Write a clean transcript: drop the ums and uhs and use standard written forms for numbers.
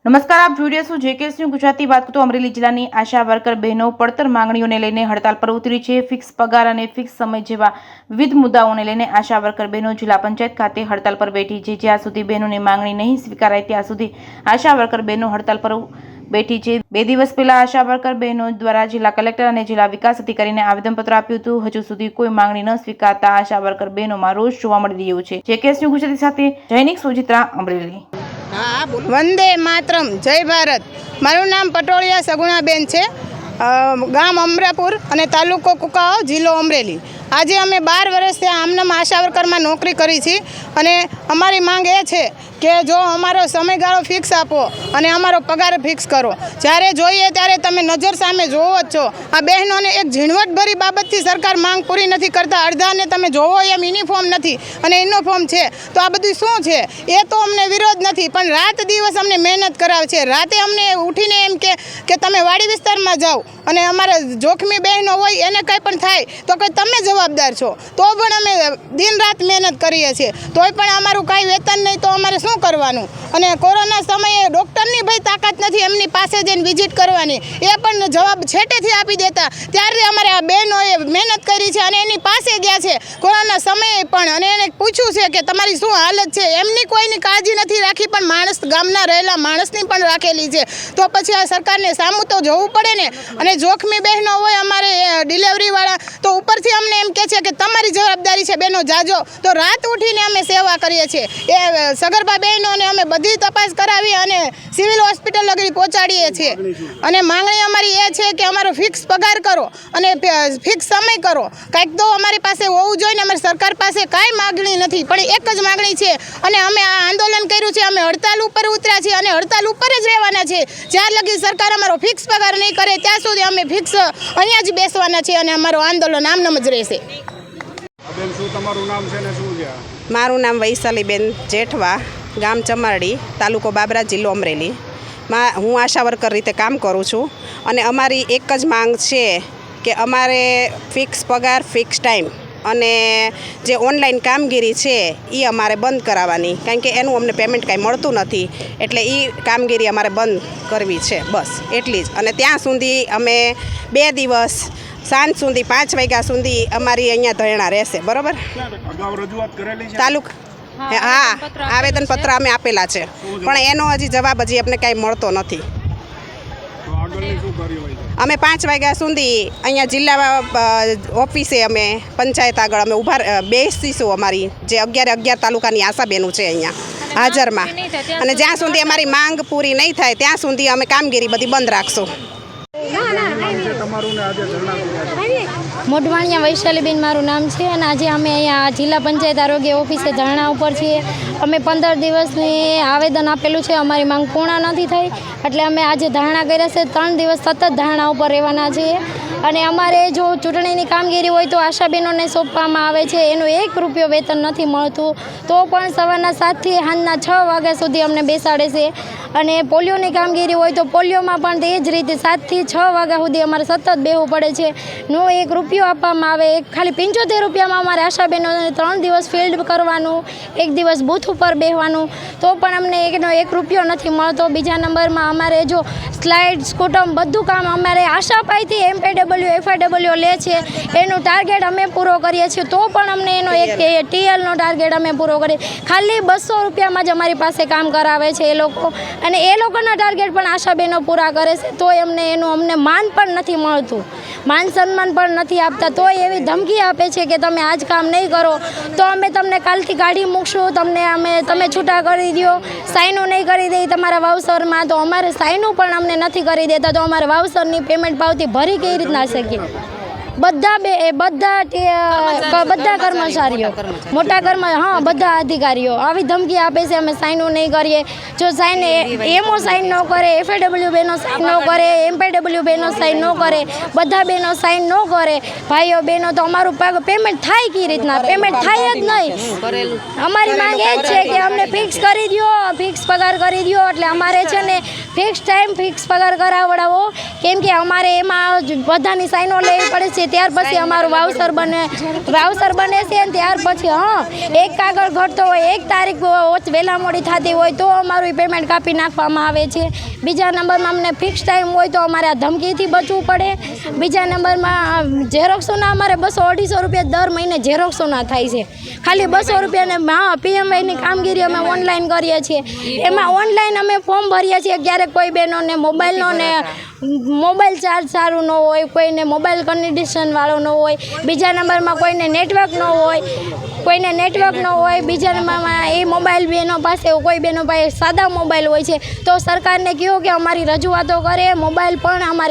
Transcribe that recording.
નમસ્કાર, આપ જોઈ રહ્યા છો જેકેએસ ન્યૂઝ ગુજરાતી. વાત તો અમરેલી જિલ્લાની આશા વર્કર બહેનો પડતર માંગણીઓને લઈને હડતાલ પર ઉતરી છે. ફિક્સ પગાર અને ફિક્સ સમય જેવા વિવિધ મુદ્દાઓને લઈને આશા વર્કર બહેનો જિલ્લા પંચાયત ખાતે હડતાલ પર બેઠી છે. જ્યાં સુધી બહેનોની માંગણી નહીં સ્વીકારાય ત્યાં સુધી આશા વર્કર બહેનો હડતાલ પર બેઠી છે. 2 દિવસ પહેલા આશા વર્કર બહેનો દ્વારા જિલ્લા કલેક્ટર અને જિલ્લા વિકાસ અધિકારીને આવેદનપત્ર આપ્યું હતું. હજુ સુધી કોઈ માંગણી ન સ્વીકારતા આશા વર્કર બહેનોમાં રોષ જોવા મળી રહ્યો છે. જેકેએસ ન્યૂઝ ગુજરાતી સાથે જૈનિક સુજિત્રા, અમરેલી. વંદે માતરમ, જય ભારત. મારું નામ પટોળિયા સગુણાબેન છે, ગામ અમરાપુર અને તાલુકો કુકાઓ, જિલ્લો અમરેલી. આજે અમે 12 વર્ષથી આમનામ આશા વર્કરમાં નોકરી કરી છે અને અમારી માંગ એ છે કે જો અમારો સમયગાળો ફિક્સ આપો અને અમારો પગાર ફિક્સ કરો. જ્યારે જોઈએ ત્યારે તમે નજર સામે જોવો જ છો. આ બહેનોને એક ઝીણવટભરી બાબતથી સરકાર માંગ પૂરી નથી કરતા. અડધાને તમે જોવો એમ યુનિફોર્મ નથી અને યુનિફોર્મ છે તો આ બધું શું છે? એ તો અમને વિરોધ નથી, પણ રાત દિવસ અમને મહેનત કરાવે છે. રાતે અમને ઉઠીને એમ કે તમે વાડી વિસ્તારમાં જાઓ અને અમારા જોખમી બહેનો હોય એને કંઈ પણ થાય તો કે તમે જવાબદાર છો. તો પણ અમે દિન રાત મહેનત કરીએ છીએ, તોય પણ અમારું કાંઈ વેતન નહીં તો અમારે શું કરવાનું? અને કોરોના સમયે ડૉક્ટરની ભાઈ તાકાત નથી એમની પાસે જઈને વિઝિટ કરવાની, એ પણ જવાબ છેટેથી આપી દેતા. ત્યારે અમારે આ બહેનોએ મહેનત કરી છે અને એની પાસે ગયા છે કોરોના સમયે પણ, અને એને પૂછ્યું છે કે તમારી શું હાલત છે. એમની કોઈની કાળજી નથી રાખી, પણ માણસ ગામના રહેલા માણસની પણ રાખેલી છે. તો પછી આ સરકારને સામું તો જોવું પડે ને. અને જોખમી બહેનો હોય અમારે ડિલિવરીવાળા, તો ઉપરથી અમને એમ કહે છે કે તમારી જવાબદારી છે બહેનો જાજો. તો રાત ઉઠીને અમે સેવા કરીએ છીએ. એ સગર્ભા બહેનોને અમે બધી તપાસ કરાવી અને સિવિલ હોસ્પિટલ લગી પહોંચાડીએ છીએ. અને માંગણી અમારી એ છે કે અમારો ફિક્સ પગાર કરો અને ફિક્સ સમય કરો. કાંઈક તો અમારી પાસે હોવું જોઈએ ને. અમારી સરકાર પાસે કાંઈ માગણી નથી, પણ એક જ માગણી છે. અને અમે આ આંદોલન કર્યું છે, અમે હડતાલ ઉપર ઉતર્યા છીએ અને હડતાલ ઉપર જ રહેવાના છે. જ્યાં લગી સરકાર અમારો ફિક્સ પગાર નહીં કરે ત્યાં સુધી અમે ફિક્સ અહીંયા જ બેસવાના છીએ અને અમારું આંદોલન આમનામ જ રહેશે. મારું નામ વૈશાલીબેન જેઠવા, ગામ ચમારડી, તાલુકો બાબરા, જિલ્લો અમરેલી. હું આશા વર્કર રીતે કામ કરું છું અને અમારી એક જ માંગ છે કે અમારે ફિક્સ પગાર, ફિક્સ ટાઈમ અને જે ઓનલાઈન કામગીરી છે એ અમારે બંધ કરાવવાની, કારણ કે એનું અમને પેમેન્ટ કાંઈ મળતું નથી. એટલે એ કામગીરી અમારે બંધ કરવી છે, બસ એટલી જ. અને ત્યાં સુધી અમે 2 દિવસ સાંજ સુધી 5 વાગ્યા સુધી અમારી અહીંયા ધરણા રહેશે, બરાબર? તાલુકા હા, આવેદનપત્ર અમે આપેલા છે, પણ એનો હજી જવાબ હજી અમને કાંઈ મળતો નથી. અમે 5 વાગ્યા સુધી અહીંયા જિલ્લા ઓફિસે અમે પંચાયત આગળ અમે બેસીશું. અમારી જે 11 તાલુકાની આશા બહેનો છે અહીંયા હાજરમાં, અને જ્યાં સુધી અમારી માંગ પૂરી નહીં થાય ત્યાં સુધી અમે કામગીરી બધી બંધ રાખશું. મોઢવાણિયા વૈશાલીબેન મારું નામ છે અને આજે અમે અહીંયા જિલ્લા પંચાયત આરોગ્ય ઓફિસે ધરણા ઉપર છીએ. અમે 15 દિવસની આવેદન આપેલું છે, અમારી માંગ પૂર્ણ નથી થઈ એટલે અમે આજે ધરણા કર્યા છે. 3 દિવસ સતત ધરણા ઉપર રહેવાના છીએ. અને અમારે જો ચૂંટણીની કામગીરી હોય તો આશાબહેનોને સોંપવામાં આવે છે, એનું 1 રૂપિયો વેતન નથી મળતું. તો પણ સવારના 7થી સાંજના 6 વાગ્યા સુધી અમને બેસાડે છે. અને પોલિયોની કામગીરી હોય તો પોલિયોમાં પણ તે જ રીતે 7થી 6 વાગ્યા સુધી અમારે સતત બેહવું પડે છે. નો 1 રૂપિયો આપવામાં આવે. ખાલી 75 રૂપિયામાં અમારે આશાબહેનોને 3 દિવસ ફિલ્ડ કરવાનું, 1 દિવસ બૂથ ઉપર બેસવાનું, તો પણ અમને એનો 1 રૂપિયો નથી મળતો. બીજા નંબરમાં અમારે જો સ્લાઇડ, સ્કૂટમ બધું કામ અમારે આશા પાઈથી MPW FIW લે છે, એનું ટાર્ગેટ અમે પૂરો કરીએ છીએ. તો પણ અમને એનો એક TL નો ટાર્ગેટ અમે પૂરો કરીએ. ખાલી 200 રૂપિયામાં જ અમારી પાસે કામ કરાવે છે એ લોકો, અને એ લોકોના ટાર્ગેટ પણ આશાબહેનો પૂરા કરે છે. તોય અમને માન પણ નથી મળતું, માન સન્માન પણ નથી આપતા. તોય એવી ધમકી આપે છે કે તમે આજ કામ નહીં કરો તો અમે તમને કાલથી કાઢી મૂકશું, તમે છૂટા કરી દો, સાઈનો નહીં કરી દે તમારા વાવસરમાં. તો અમારે સાઈનો પણ અમને નથી કરી દેતા, તો અમારે વાવસરની પેમેન્ટ પાવતી ભરી કઈ રીતના શકીએ? બધા કર્મચારીઓ, મોટા બધા અધિકારીઓ આવી ધમકી આપે છે. અમે સાઈનો નહીં કરીએ. જો સાઈન એમઓ સાઈન ન કરે, FIW બહેનો સાઈન ન કરે, MPW બહેનો સાઈન ન કરે, બધા બહેનો સાઈન ન કરે, ભાઈઓ બહેનો, તો અમારું પેમેન્ટ થાય કઈ રીતના? પેમેન્ટ થાય જ નહીં. અમારી માંગ એ જ છે કે અમને ફિક્સ કરી દો, ફિક્સ પગાર કરી દો. એટલે અમારે છે ને ફિક્સ ટાઈમ, ફિક્સ પગાર કરાવડાવો, કેમ કે અમારે એમાં બધાની સાઈનો લેવી પડે છે. છે ત્યાર પછી અમારું વાવસર બને છે ને ત્યાર પછી એક કાગળ ઘટતો હોય, એક તારીખ વહેલા મોડી થતી હોય તો અમારું પેમેન્ટ કાપી નાખવામાં આવે છે. બીજા નંબરમાં અમને ફિક્સ ટાઈમ હોય તો અમારે આ ધમકીથી બચવું પડે. બીજા નંબરમાં ઝેરોક્સોના અમારે 200-250 રૂપિયા દર મહિને ઝેરોક્સોના થાય છે. ખાલી 200 રૂપિયાને PMYની કામગીરી અમે ઓનલાઈન કરીએ છીએ. એમાં ઓનલાઈન અમે ફોર્મ ભરીએ છીએ. ક્યારેક કોઈ બહેનોને મોબાઈલ ચાર્જ સારું ન હોય, કોઈને મોબાઈલ કન્ડિશનવાળો ન હોય, બીજા નંબરમાં કોઈને નેટવર્ક ન હોય, બીજા નંબરમાં એ મોબાઈલ બહેનો પાસે કોઈ બહેનો પાસે સાદા મોબાઈલ હોય છે. તો સરકારને કહો કે અમારી રજૂઆતો કરે, મોબાઈલ પણ અમારે